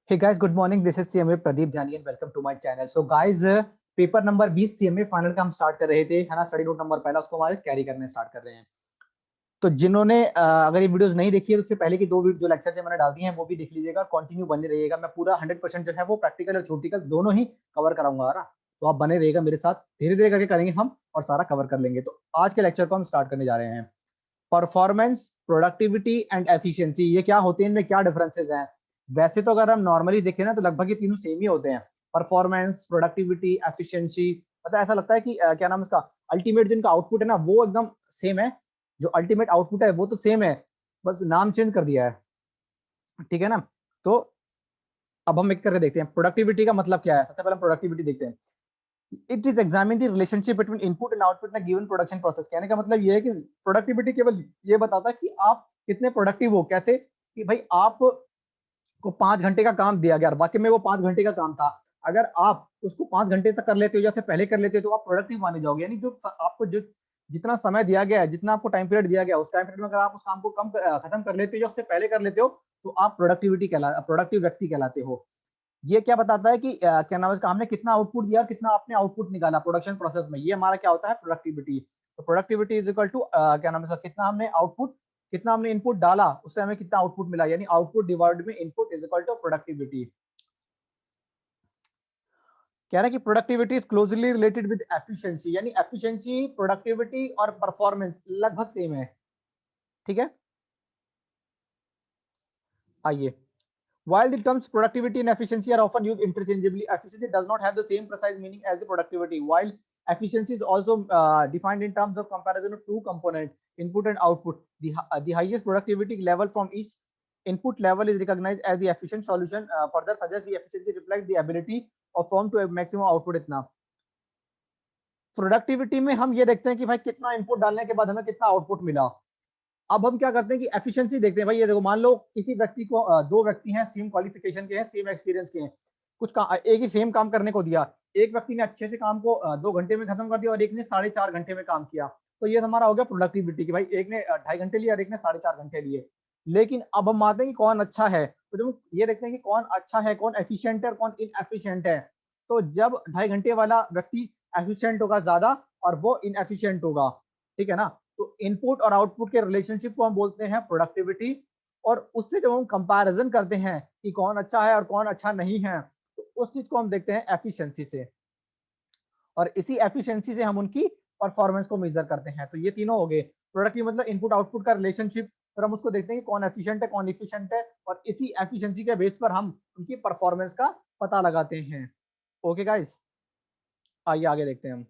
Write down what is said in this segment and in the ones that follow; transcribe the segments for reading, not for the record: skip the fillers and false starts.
Hey guys, good morning. This is CMA Pradeep जानी and welcome to my channel. So guys, paper number 20 CMA final का हम start कर रहे थे, है ना। स्टडी नोट नंबर पहला उसको हमारे कैरी करने स्टार्ट कर रहे हैं। तो जिन्होंने अगर ये वीडियोस नहीं देखी है तो उससे पहले की दो जो लेक्चर मैंने डाल दिए हैं वो भी देख लीजिएगा। कंटिन्यू बने रहिएगा। मैं पूरा 100% जो है वो प्रैक्टिकल और थ्योरेटिकल दोनों ही कवर कराऊंगा, है ना। तो आप बने रहिएगा मेरे साथ, धीरे धीरे करके करेंगे हम और सारा कवर कर लेंगे। तो आज के लेक्चर को हम स्टार्ट करने जा रहे हैं। परफॉर्मेंस, प्रोडक्टिविटी एंड एफिशिएंसी, ये क्या होते हैं, इनमें क्या डिफरेंसेस हैं। वैसे तो अगर हम नॉर्मली देखें ना तो लगभग ये तीनों सेम ही होते हैं। परफॉर्मेंस, प्रोडक्टिविटी, एफिशिएंसी, मतलब ऐसा लगता है कि क्या नाम इसका, अल्टीमेट जिनका आउटपुट है ना वो एकदम सेम है। जो अल्टीमेट आउटपुट है वो तो सेम है, बस नाम चेंज कर दिया है, ठीक है ना। तो अब हम एक करके देखते हैं प्रोडक्टिविटी का मतलब क्या है। सबसे पहले प्रोडक्टिविटी देखते हैं। It is examine the relationship between input and output in a given production process. कहने का मतलब ये है कि प्रोडक्टिविटी केवल ये बताता है कि आप कितने प्रोडक्टिव हो। कैसे कि भाई आप को 5 घंटे का काम दिया गया, बाकी में वो 5 घंटे का काम था, अगर आप उसको 5 घंटे तक कर लेते हो या से पहले कर लेते हो तो आप प्रोडक्टिव माने जाओगे। यानी जो आपको जो जितना समय दिया गया है, जितना आपको टाइम पीरियड दिया गया उस टाइम पीरियड में अगर आप उस काम को खत्म कर लेते हो या उससे पहले कर लेते हो तो आप प्रोडक्टिव व्यक्ति कहलाते हो। ये क्या बताता है कि क्या नाम है इसका, हमने कितना आउटपुट दिया, कितना आपने आउटपुट निकाला प्रोडक्शन प्रोसेस में, ये हमारा क्या होता है, प्रोडक्टिविटी। तो प्रोडक्टिविटी इज इक्वल टू क्या नाम है इसका, कितना हमने आउटपुट, कितना हमने इनपुट डाला उससे हमें कितना आउटपुट मिला, यानी आउटपुट डिवाइड में input is equal to productivity. कह रहा है कि productivity is closely related with efficiency, यानी एफिशिएंसी, प्रोडक्टिविटी और परफॉर्मेंस लगभग सेम है, ठीक है। आइए, while the terms productivity and efficiency are often used interchangeably, efficiency does not have the same precise meaning as the productivity. While efficiency is also defined in terms of comparison of two components, input and output, the highest productivity level from each input level is recognized as the efficient solution. Further suggests the efficiency reflects the ability of firm to maximum output. इतना productivity में हम ये देखते हैं कि भाई कितना input डालने के बाद हमें कितना आउटपुट मिला। अब हम क्या करते हैं कि एफिशिएंसी देखते हैं। भाई ये देखो, मान लो किसी व्यक्ति को दो व्यक्ति हैं, सेम क्वालिफिकेशन के हैं, सेम एक्सपीरियंस के हैं, एक ही सेम काम करने को दिया। एक व्यक्ति ने अच्छे से काम को 2 घंटे में खत्म कर दिया और एक ने 4.5 घंटे में काम किया। तो ये हमारा हो गया प्रोडक्टिविटी की भाई एक ने 2.5 घंटे लिए और एक ने 4.5 घंटे लिए। लेकिन अब हम मानते हैं कि कौन अच्छा है, तो जब ये देखते हैं कि कौन अच्छा है, कौन एफिशिएंट है और कौन इनएफिशिएंट है। तो जब 2.5 घंटे वाला व्यक्ति एफिशिएंट होगा ज्यादा और वो इनएफिशिएंट होगा, ठीक है ना। तो इनपुट और आउटपुट के रिलेशनशिप को हम बोलते हैं प्रोडक्टिविटी। और उससे जब हम कंपैरिजन करते हैं कि कौन अच्छा है और कौन अच्छा नहीं है, तो उस चीज को हम देखते हैं एफिशिएंसी से। और इसी एफिशिएंसी से हम उनकी परफॉर्मेंस को मेजर करते हैं। तो ये तीनों हो गए प्रोडक्टिव, मतलब इनपुट आउटपुट का रिलेशनशिप। फिर हम उसको देखते हैं कि कौन एफिशिएंट है, कौन इफिशिएंट है, और इसी एफिशिएंसी के बेस पर हम उनकी परफॉर्मेंस का पता लगाते हैं। ओके गाइस, आइए आगे देखते हैं हम।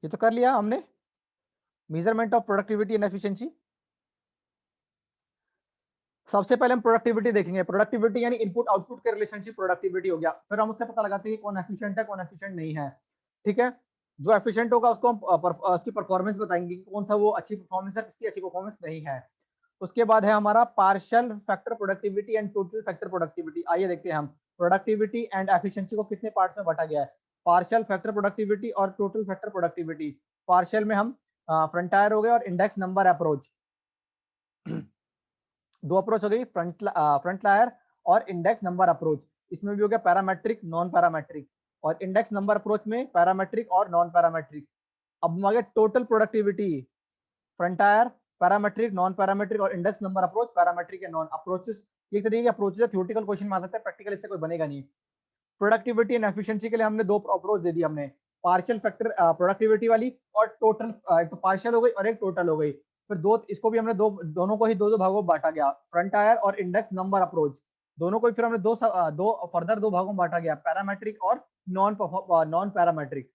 ये तो कर लिया हमने, measurement of productivity and efficiency. सबसे पहले हम प्रोडक्टिविटी देखेंगे। प्रोडक्टिविटी यानी इनपुट आउटपुट के रिलेशनशिप प्रोडक्टिविटी हो गया। फिर हम उससे पता लगाते हैं कि कौन एफिशिएंट है, कौन एफिशिएंट नहीं है, ठीक है। जो एफिशिएंट होगा उसको हम उसकी परफॉर्मेंस बताएंगे कि कौन सा वो अच्छी परफॉर्मेंस है, किसकी अच्छी परफॉर्मेंस नहीं है। उसके बाद है हमारा partial factor productivity and total factor productivity. आइए देखते हैं हम प्रोडक्टिविटी एंड एफिशिएंसी को कितने पार्ट्स में बांटा गया है। पार्शियल फैक्टर प्रोडक्टिविटी और टोटल फैक्टर प्रोडक्टिविटी। पार्शियल में हम फ्रंटायर हो गए और इंडेक्स नंबर अप्रोच, दो अप्रोच हो गई, फ्रंट लायर और इंडेक्स नंबर अप्रोच। इसमें भी हो गया पैरामेट्रिक, नॉन पैरामेट्रिक। और इंडेक्स नंबर अप्रोच में पैरामेट्रिक और नॉन पैरामेट्रिक। अब हम आ गए total productivity, frontier, parametric, non parametric और इंडेक्स नंबर अप्रोच, पैरामेट्रिक या नॉन अप्रोचेस। एक तरीके के अप्रोचेस थ्योरेटिकल क्वेश्चन में आ सकता है, प्रैक्टिकल इससे कोई बनेगा नहीं। प्रोडक्टिविटी एंड एफिशिएंसी के लिए हमने दो अप्रोच दे दी हमने, पार्शियल फैक्टर प्रोडक्टिविटी वाली और टोटल। एक तो पार्शियल हो गई और एक टोटल हो गई। फिर दो, इसको भी हमने दोनों को ही दो दो भागों में बांटा गया, फ्रंट टायर और इंडेक्स नंबर अप्रोच। दोनों को ही फिर हमने दो भागों में बांटा गया, पैरामेट्रिक और नॉन पैरामेट्रिक।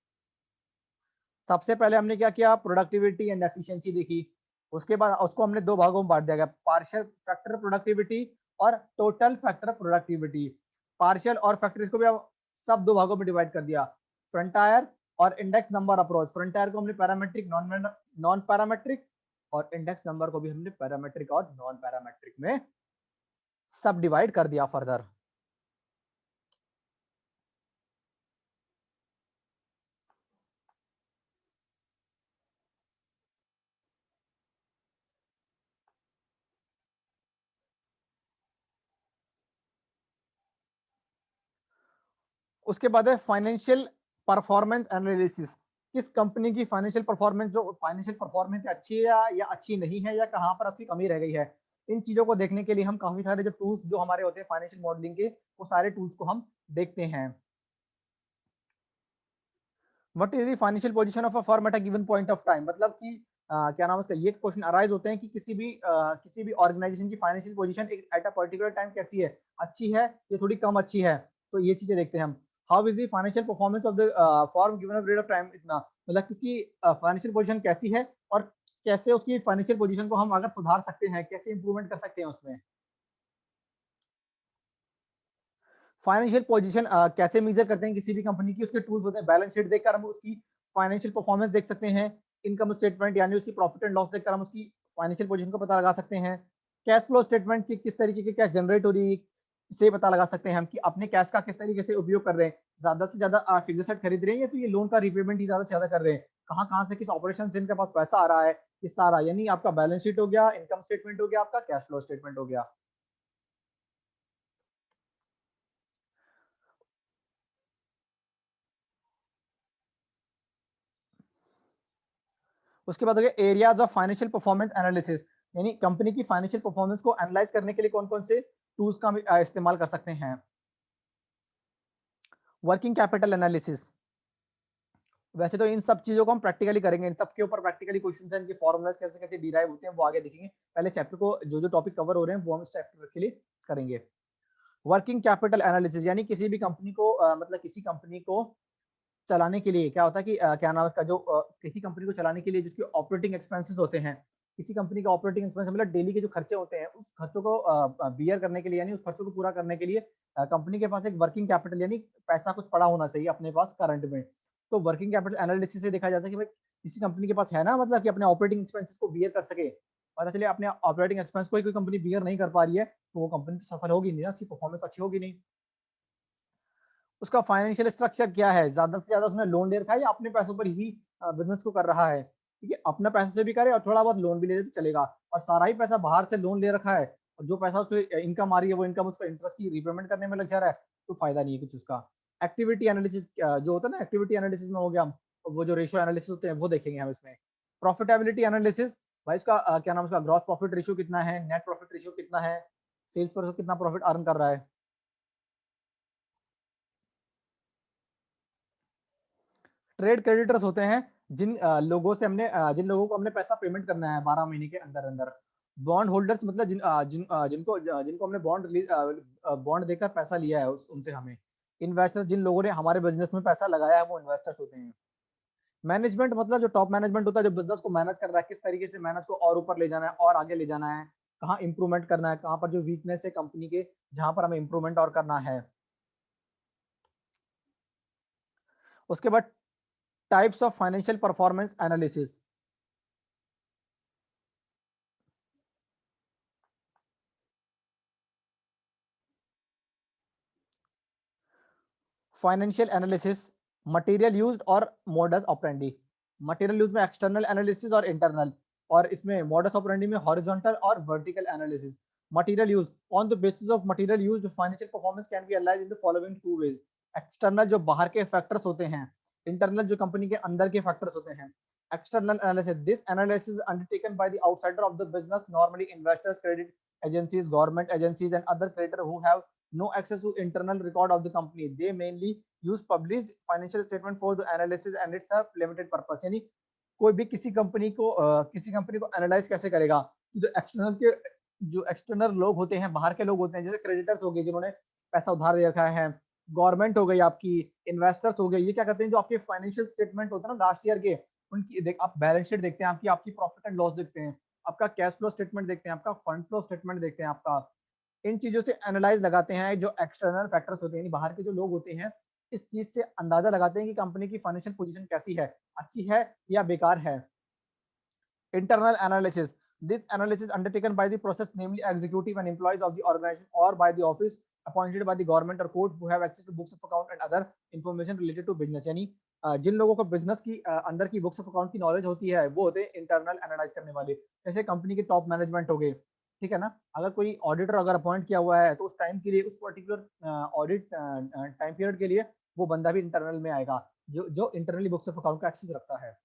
सबसे पहले हमने क्या किया, प्रोडक्टिविटी एंड एफिशिएंसी देखी। उसके बाद उसको हमने दो भागों में बांट दिया गया, पार्शियल फैक्टर प्रोडक्टिविटी और टोटल फैक्टर प्रोडक्टिविटी। पार्शियल और फैक्टर इसको भी हम सब दो भागों में डिवाइड कर दिया, फ्रंटायर और इंडेक्स नंबर अप्रोच। फ्रंटायर को हमने पैरामेट्रिक, नॉन पैरामेट्रिक, और इंडेक्स नंबर को भी हमने पैरामेट्रिक और नॉन पैरामेट्रिक में सब डिवाइड कर दिया फर्दर। उसके बाद है फाइनेंशियल परफॉर्मेंस एनालिसिस। किस कंपनी की फाइनेंशियल परफॉर्मेंस, जो फाइनेंशियल परफॉर्मेंस अच्छी है या अच्छी नहीं है, या कहाँ पर अच्छी कमी रह गई है, इन चीजों को देखने के लिए हम काफी सारे जो टूल्स जो हमारे होते हैं फाइनेंशियल मॉडलिंग के, वो सारे टूल्स को हम देखते हैं। What is the financial position of a firm at a given point of time, मतलब कि क्या नाम है इसका, ये क्वेश्चन अराइज होते हैं कि किसी भी ऑर्गेनाइजेशन की financial position at a particular time कैसी है, अच्छी है या थोड़ी कम अच्छी है। तो ये चीजें देखते हैं हम। How is the financial performance of the firm given a period of time, इतना मतलब क्योंकि फाइनेंशियल पोजीशन कैसी है और कैसे उसकी फाइनेंशियल पोजीशन को हम अगर सुधार सकते हैं, कैसे इंप्रूवमेंट कर सकते हैं उसमें। फाइनेंशियल पोजीशन कैसे मेजर करते हैं किसी भी कंपनी की, उसके टूल्स होते हैं। बैलेंस शीट देखकर हम उसकी फाइनेंशियल परफॉर्मेंस देख सकते हैं। इनकम स्टेटमेंट यानी उसकी प्रॉफिट एंड लॉस देखकर हम उसकी फाइनेंशियल पोजीशन को पता लगा सकते हैं। कैश फ्लो स्टेटमेंट की किस तरीके की कैश जनरेट हो रही है, से पता लगा सकते हैं हम कि अपने कैश का किस तरीके से उपयोग कर रहे हैं। ज्यादा से ज्यादा फिक्स एसेट खरीद रहे हैं या फिर ये लोन का रिपेमेंट ही ज्यादा से ज्यादा कर रहे हैं। कहाँ कहाँ से किस ऑपरेशन से इनके पास पैसा आ रहा है, ये सारा यानी आपका बैलेंस शीट हो गया, इनकम स्टेटमेंट हो गया, आपका कैश फ्लो स्टेटमेंट हो गया। उसके बाद हो गया areas of financial performance analysis, यानी कंपनी की फाइनेंशियल परफॉर्मेंस को एनालाइज करने के लिए कौन कौन से टूल्स का हम इस्तेमाल कर सकते हैं। वर्किंग कैपिटल एनालिसिस, वैसे तो इन सब चीजों को हम प्रैक्टिकली करेंगे, इन सब के ऊपर प्रैक्टिकली क्वेश्चंस हैं, इनके फॉर्मूलाज कैसे कैसे डिराइव होते हैं वो आगे देखेंगे। पहले चैप्टर को जो जो टॉपिक कवर हो रहे हैं वो हम इस चैप्टर के लिए करेंगे। वर्किंग कैपिटल एनालिसिस यानी किसी भी कंपनी को मतलब किसी कंपनी को चलाने के लिए क्या होता है कि क्या नाम है इसका, जो किसी कंपनी को चलाने के लिए जिसके ऑपरेटिंग एक्सपेंसेस होते हैं, किसी कंपनी का ऑपरेटिंग एक्सपेंस मतलब डेली के जो खर्चे होते हैं, उस खर्चों को बियर करने के लिए यानी उस खर्चों को पूरा करने के लिए कंपनी के पास एक वर्किंग कैपिटल यानी पैसा कुछ पड़ा होना चाहिए अपने पास करंट में। तो वर्किंग कैपिटल एनालिसिस से देखा जाता है कि भाई किसी कंपनी के पास है ना, मतलब कि अपने ऑपरेटिंग एक्सपेंसेस को बियर कर सके। पता चले अपने ऑपरेटिंग एक्सपेंस को कोई कंपनी बियर नहीं कर पा रही है, तो वो कंपनी तो सफल होगी नहीं ना, उसकी परफॉर्मेंस अच्छी होगी नहीं। उसका फाइनेंशियल स्ट्रक्चर क्या है, ज्यादा से ज्यादा उसने लोन ले रखा है या अपने पैसों पर ही बिजनेस को कर रहा है। ठीक है, अपना पैसे से भी करे और थोड़ा बहुत लोन भी ले ले तो चलेगा। और सारा ही पैसा बाहर से लोन ले रखा है और जो पैसा उसको इनकम आ रही है वो इनकम उसका इंटरेस्ट की रिपेमेंट करने में लग जा रहा है, तो फायदा नहीं है कुछ उसका। एक्टिविटी एनालिसिस जो होता है ना, एक्टिविटी एनालिसिस में हो गया, वो जो रेशियो एनालिसिस होते हैं वो देखेंगे हम इसमें। प्रॉफिटेबिलिटी एनालिसिस, भाई इसका क्या नाम है, उसका ग्रॉस प्रॉफिट रेशियो कितना है, नेट प्रॉफिट रेशियो कितना है, सेल्स पर कितना प्रॉफिट अर्न कर रहा है। ट्रेड क्रेडिटर्स होते हैं जिन लोगों को हमने पैसा पेमेंट करना है 12 महीने के अंदर अंदर। बॉन्ड होल्डर्स मतलब जिनको हमने बॉन्ड देकर पैसा लिया है उनसे हमें। इन्वेस्टर्स, जिन लोगों ने हमारे बिजनेस में पैसा लगाया है वो इन्वेस्टर्स होते हैं। मैनेजमेंट मतलब जो टॉप मैनेजमेंट होता है, जो बिजनेस को मैनेज कर रहा है, किस तरीके से मैनेज को और ऊपर ले जाना है और आगे ले जाना है, कहाँ इंप्रूवमेंट करना है, कहाँ पर जो वीकनेस है कंपनी के, जहां पर हमें इंप्रूवमेंट और करना है। उसके बाद types of financial performance analysis. Financial analysis, material used और मॉडस ऑपरेंडी। मटेरियल यूज में एक्सटर्नल एनालिसिस और इंटरनल, और इसमें मॉडस ऑपरेंडी में हॉरिजॉन्टल और vertical analysis. Material use, on the basis of material used financial performance can be analysed in the following two ways. External जो बाहर के factors होते हैं, इंटरनल जो कंपनी के अंदर के फैक्टर्स होते हैं। External analysis, this analysis undertaken by the outsider of the business, normally investors, credit agencies, government agencies and other creditor who have no access to internal record of the company. They mainly use published financial statement for the analysis and it's a limited purpose। यानी कोई भी किसी company को analyse कैसे करेगा, जो external लोग होते हैं, बाहर के लोग होते हैं, जैसे क्रेडिटर्स हो गए जिन्होंने पैसा उधार दे रखा है, गवर्नमेंट हो गई आपकी, इन्वेस्टर्स हो गए, ये क्या करते हैं, जो आपके फाइनेंशियल स्टेटमेंट होते हैं ना लास्ट ईयर के, उनकी देख आप बैलेंस शीट देखते हैं, आपकी आपकी प्रॉफिट एंड लॉस देखते हैं, आपका कैश फ्लो स्टेटमेंट देखते हैं, आपका फंड फ्लो स्टेटमेंट देखते हैं आपका। इन चीजों से एनालाइज लगाते हैं, जो एक्सटर्नल फैक्टर्स होते हैं यानी बाहर के जो लोग होते हैं, इस चीज से अंदाजा लगाते हैं कि कंपनी की फाइनेंशियल पोजीशन कैसी है, अच्छी है या बेकार है। Internal analysis, this analysis undertaken by the process, namely executive and employees of the organization or by the office appointed by the government or court who have access to books of account and other information related to business। यानी जिन लोगों को business की अंदर की books of account की knowledge होती है वो होते हैं इंटरनल एनालाइज करने वाले। जैसे कंपनी के टॉप मैनेजमेंट हो गए, ठीक है ना, अगर कोई ऑडिटर अगर अपॉइंट किया हुआ है तो उस टाइम के लिए, उस पर्टिकुलर ऑडिट टाइम पीरियड के लिए वो बंदा भी इंटरनल में आएगा, जो जो इंटरनली बुक्स ऑफ अकाउंट का एक्सेस रखता है।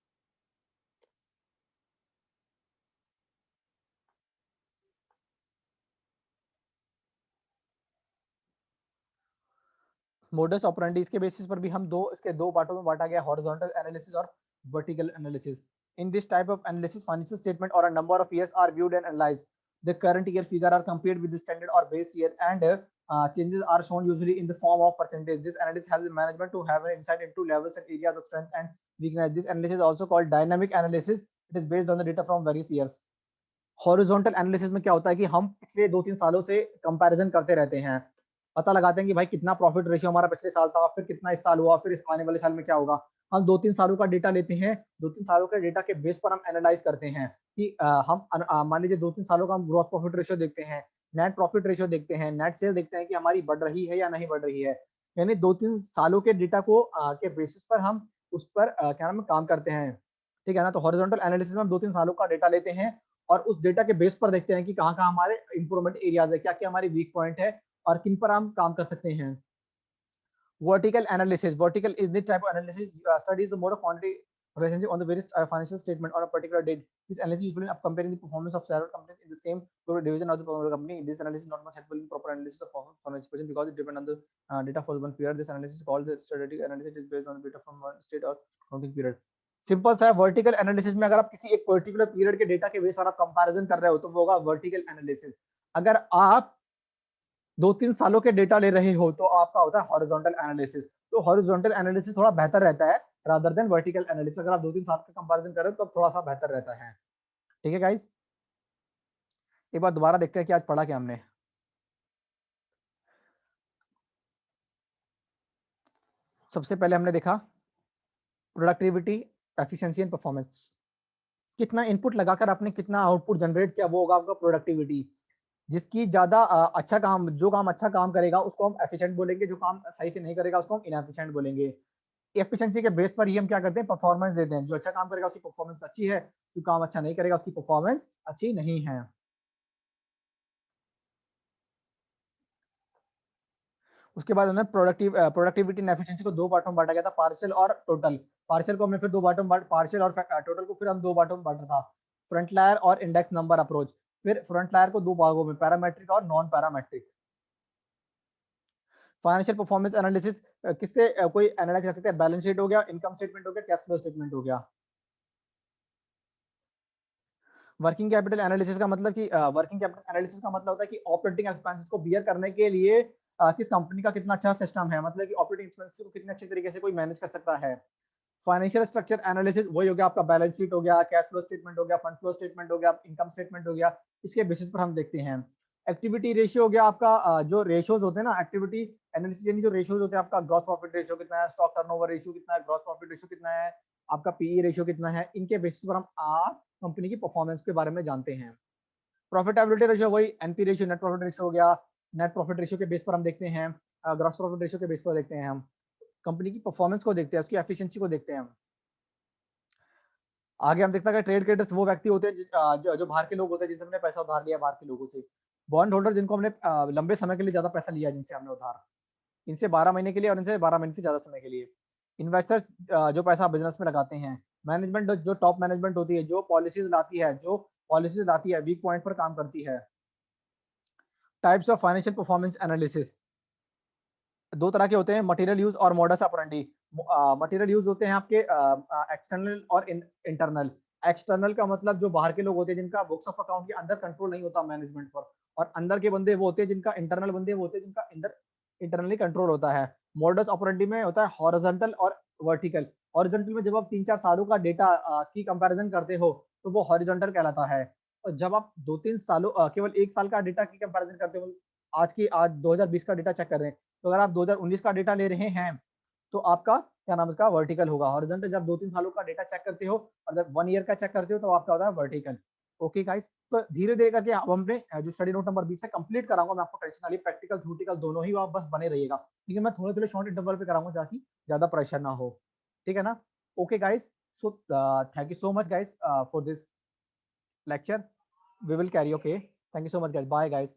मोडस ऑपरेंडी, इसके बेसिस पर भी हम इसके दो पार्टों में बांटा गया, हॉरिजॉन्टल एनालिसिस और vertical analysis. In this type of analysis financial statement or a number of years are viewed and analyzed. The current year figure are compared with the standard or base year, and changes are shown usually in the form of percentage. This analysis helps management to have an insight into levels and areas of strength and weakness. This analysis is also called dynamic analysis. It is based on the data from various years. Horizontal analysis में क्या होता है कि हम पिछले 2-3 सालों से comparison करते रहते हैं, पता लगाते हैं कि भाई कितना प्रॉफिट रेशियो हमारा पिछले साल था, फिर कितना इस साल हुआ, फिर इस आने वाले साल में क्या होगा। हम 2-3 सालों का डेटा लेते हैं, 2-3 सालों के डेटा के बेस पर हम एनालाइज करते हैं कि मान लीजिए 2-3 सालों का हम ग्रॉस प्रॉफिट रेशियो देखते हैं, नेट प्रॉफिट रेशियो देखते हैं, नेट सेल देखते हैं कि हमारी बढ़ रही है या नहीं बढ़ रही है। यानी 2-3 सालों के डेटा को के बेसिस पर हम उस पर क्या नाम है काम करते हैं, ठीक है ना। तो हॉरिजॉन्टल एनालिसिस में हम 2-3 सालों का डेटा लेते हैं और उस डेटा के बेस पर देखते हैं कि कहाँ-कहाँ हमारे इंप्रूवमेंट एरियाज है, क्या-क्या हमारे वीक पॉइंट है और किन पर हम काम कर सकते हैं। Vertical analysis. Vertical is the type of analysis studies the mode of quantity relationship on the various financial statement on a particular date. This analysis usually up comparing the performance of several companies in the same division of the company. This analysis is not much helpful in proper analysis of financial position because it depends on the data for one period. This analysis is called the strategic analysis. It is based on the data from one state or counting period. Simple सा है, vertical analysis में अगर आप किसी एक particular period के data के base पर आप कंपैरिजन कर रहे हो तो वो होगा वर्टिकल एनालिसिस। अगर आप 2-3 सालों के डेटा ले रहे हो तो आपका होता है हॉरिजॉन्टल एनालिसिस। तो हॉरिजॉन्टल एनालिसिस थोड़ा बेहतर रहता है रादर देन वर्टिकल एनालिसिस। अगर आप 2-3 साल का कंपैरिजन कर रहे हो तो थोड़ा सा बेहतर रहता है। ठीक है गाइस, एक बार दोबारा देखते हैं कि आज पढ़ा क्या हमने। सबसे पहले हमने देखा प्रोडक्टिविटी, एफिशिएंसी एंड परफॉर्मेंस। कितना इनपुट लगाकर आपने कितना आउटपुट जनरेट किया वो होगा आपका प्रोडक्टिविटी। जिसकी ज्यादा अच्छा काम, जो काम अच्छा काम करेगा उसको हम एफिशिएंट बोलेंगे, जो काम सही से नहीं करेगा उसको हम इनएफिशिएंट बोलेंगे। एफिशिएंसी के बेस पर ही हम क्या करते हैं, परफॉर्मेंस देते हैं। जो अच्छा काम करेगा उसकी परफॉर्मेंस अच्छी है, जो काम अच्छा नहीं करेगा उसकी परफॉर्मेंस अच्छी नहीं है। उसके बाद हमने प्रोडक्टिविटी एंड एफिशिएंसी को दो पार्टों में बांटा गया था, पार्शियल और टोटल। पार्शियल को हमने फिर दो पार्टों में पार्शियल और टोटल को फिर हम दो पार्टों में बांटा था, फ्रंट लायर और इंडेक्स नंबर अप्रोच। फिर फ्रंट लायर को दो भागों में, पैरामेट्रिक और non parametric. Financial performance analysis किससे कोई एनालाइज कर सकते हैं, बैलेंस शीट हो गया, इनकम स्टेटमेंट हो गया, कैश फ्लो स्टेटमेंट हो गया। वर्किंग कैपिटल एनालिसिस का मतलब कि वर्किंग कैपिटल एनालिसिस का मतलब होता है कि ऑपरेटिंग एक्सपेंसेस को बियर करने के लिए किस कंपनी का कितना अच्छा सिस्टम है, मतलब कि ऑपरेटिंग एक्सपेंसेस को कितने अच्छे तरीके से कोई मैनेज कर सकता है। फाइनेंशियल स्ट्रक्चर एनालिसिस वही हो गया आपका, बैलेंस शीट हो गया, कैश फ्लो स्टेटमेंट हो गया, फंड फ्लो स्टेटमेंट हो गया, इनकम स्टेटमेंट हो गया। इसके बेसिस पर हम देखते हैं। एक्टिविटी रेशियो हो गया आपका, जो रेशियोज होते हैं ना, एक्टिविटी एनालिसिस यानी जो रेशियोज होते हैं आपका, ग्रॉस प्रॉफिट रेशियो कितना है, स्टॉक टर्नओवर रेशियो कितना है, ग्रॉस प्रॉफिट रेशियो कितना है, आपका पीई रेशियो कितना है। इनके बेसिस पर हम कंपनी की परफॉर्मेंस के बारे में जानते हैं। प्रॉफिटेबिलिटी रेशियो वही NP ratio, net profit ratio हो गया। नेट प्रॉफिट रेशियो के बेस पर हम देखते हैं, ग्रॉस प्रॉफिट रेशियो के बेस पर देखते हैं, हम कंपनी की परफॉर्मेंस को देखते हैं, उसकी एफिशिएंसी को देखते हैं हम। आगे हम देखते हैं कि ट्रेड क्रेडिटर्स वो व्यक्ति होते हैं जो बाहर के लोग होते हैं जिनसे हमने पैसा उधार लिया बाहर के लोगों से। बॉन्ड होल्डर जिनको हमने लंबे समय के लिए ज्यादा पैसा लिया जिनसे हमने उधार, इनसे 12 महीने के लिए और इनसे 12 महीने से ज्यादा समय के लिए। इन्वेस्टर्स जो पैसा बिजनेस में लगाते हैं। मैनेजमेंट जो टॉप मैनेजमेंट होती है, जो पॉलिसीज लाती है, वीक पॉइंट पर काम करती है। Types of financial performance analysis दो तरह के होते हैं, मटेरियल यूज और मॉडस ऑपरेंडी। मटेरियल यूज होते हैं आपके एक्सटर्नल और इंटरनल। एक्सटर्नल का मतलब जो बाहर के लोग होते हैं जिनका बुक्स ऑफ अकाउंट के अंदर कंट्रोल नहीं होता मैनेजमेंट पर, और अंदर के बंदे वो होते हैं जिनका इंटरनल बंदे वो होते हैं जिनका अंदर इंटरनली कंट्रोल होता है। मॉडस ऑपरेंडी में होता है हॉरिजॉन्टल और वर्टिकल। हॉरिजॉन्टल में जब आप 3-4 सालों का डेटा की कंपैरिजन करते हो तो वो हॉरिजॉन्टल कहलाता है। और जब आप 2-3 सालों केवल एक साल का डेटा की कंपैरिजन करते हो, आज 2020 का डेटा चेक कर रहे हैं, तो अगर आप 2019 का डेटा ले रहे हैं तो आपका क्या नाम है इसका, वर्टिकल होगा। हॉरिजॉन्टल जब 2-3 सालों का डेटा चेक करते हो और जब 1 ईयर का चेक करते हो तो आपका होता है वर्टिकल। ओके गाइस, तो धीरे धीरे करके अब हमने जो स्टडी नोट नंबर 20 है कंप्लीट कराऊंगा मैं आपको, टेंशन वाली प्रैक्टिकल थ्योरेटिकल दोनों ही, आप बस बने रहिएगा। ठीक है, मैं थोड़े थोड़े शॉर्ट इंटरवल पे कराऊंगा ताकि ज्यादा प्रेशर ना हो। ठीक है ना। Okay guys, so thank you so much guys for this lecture. We will carry. Okay, thank you so much guys, bye guys.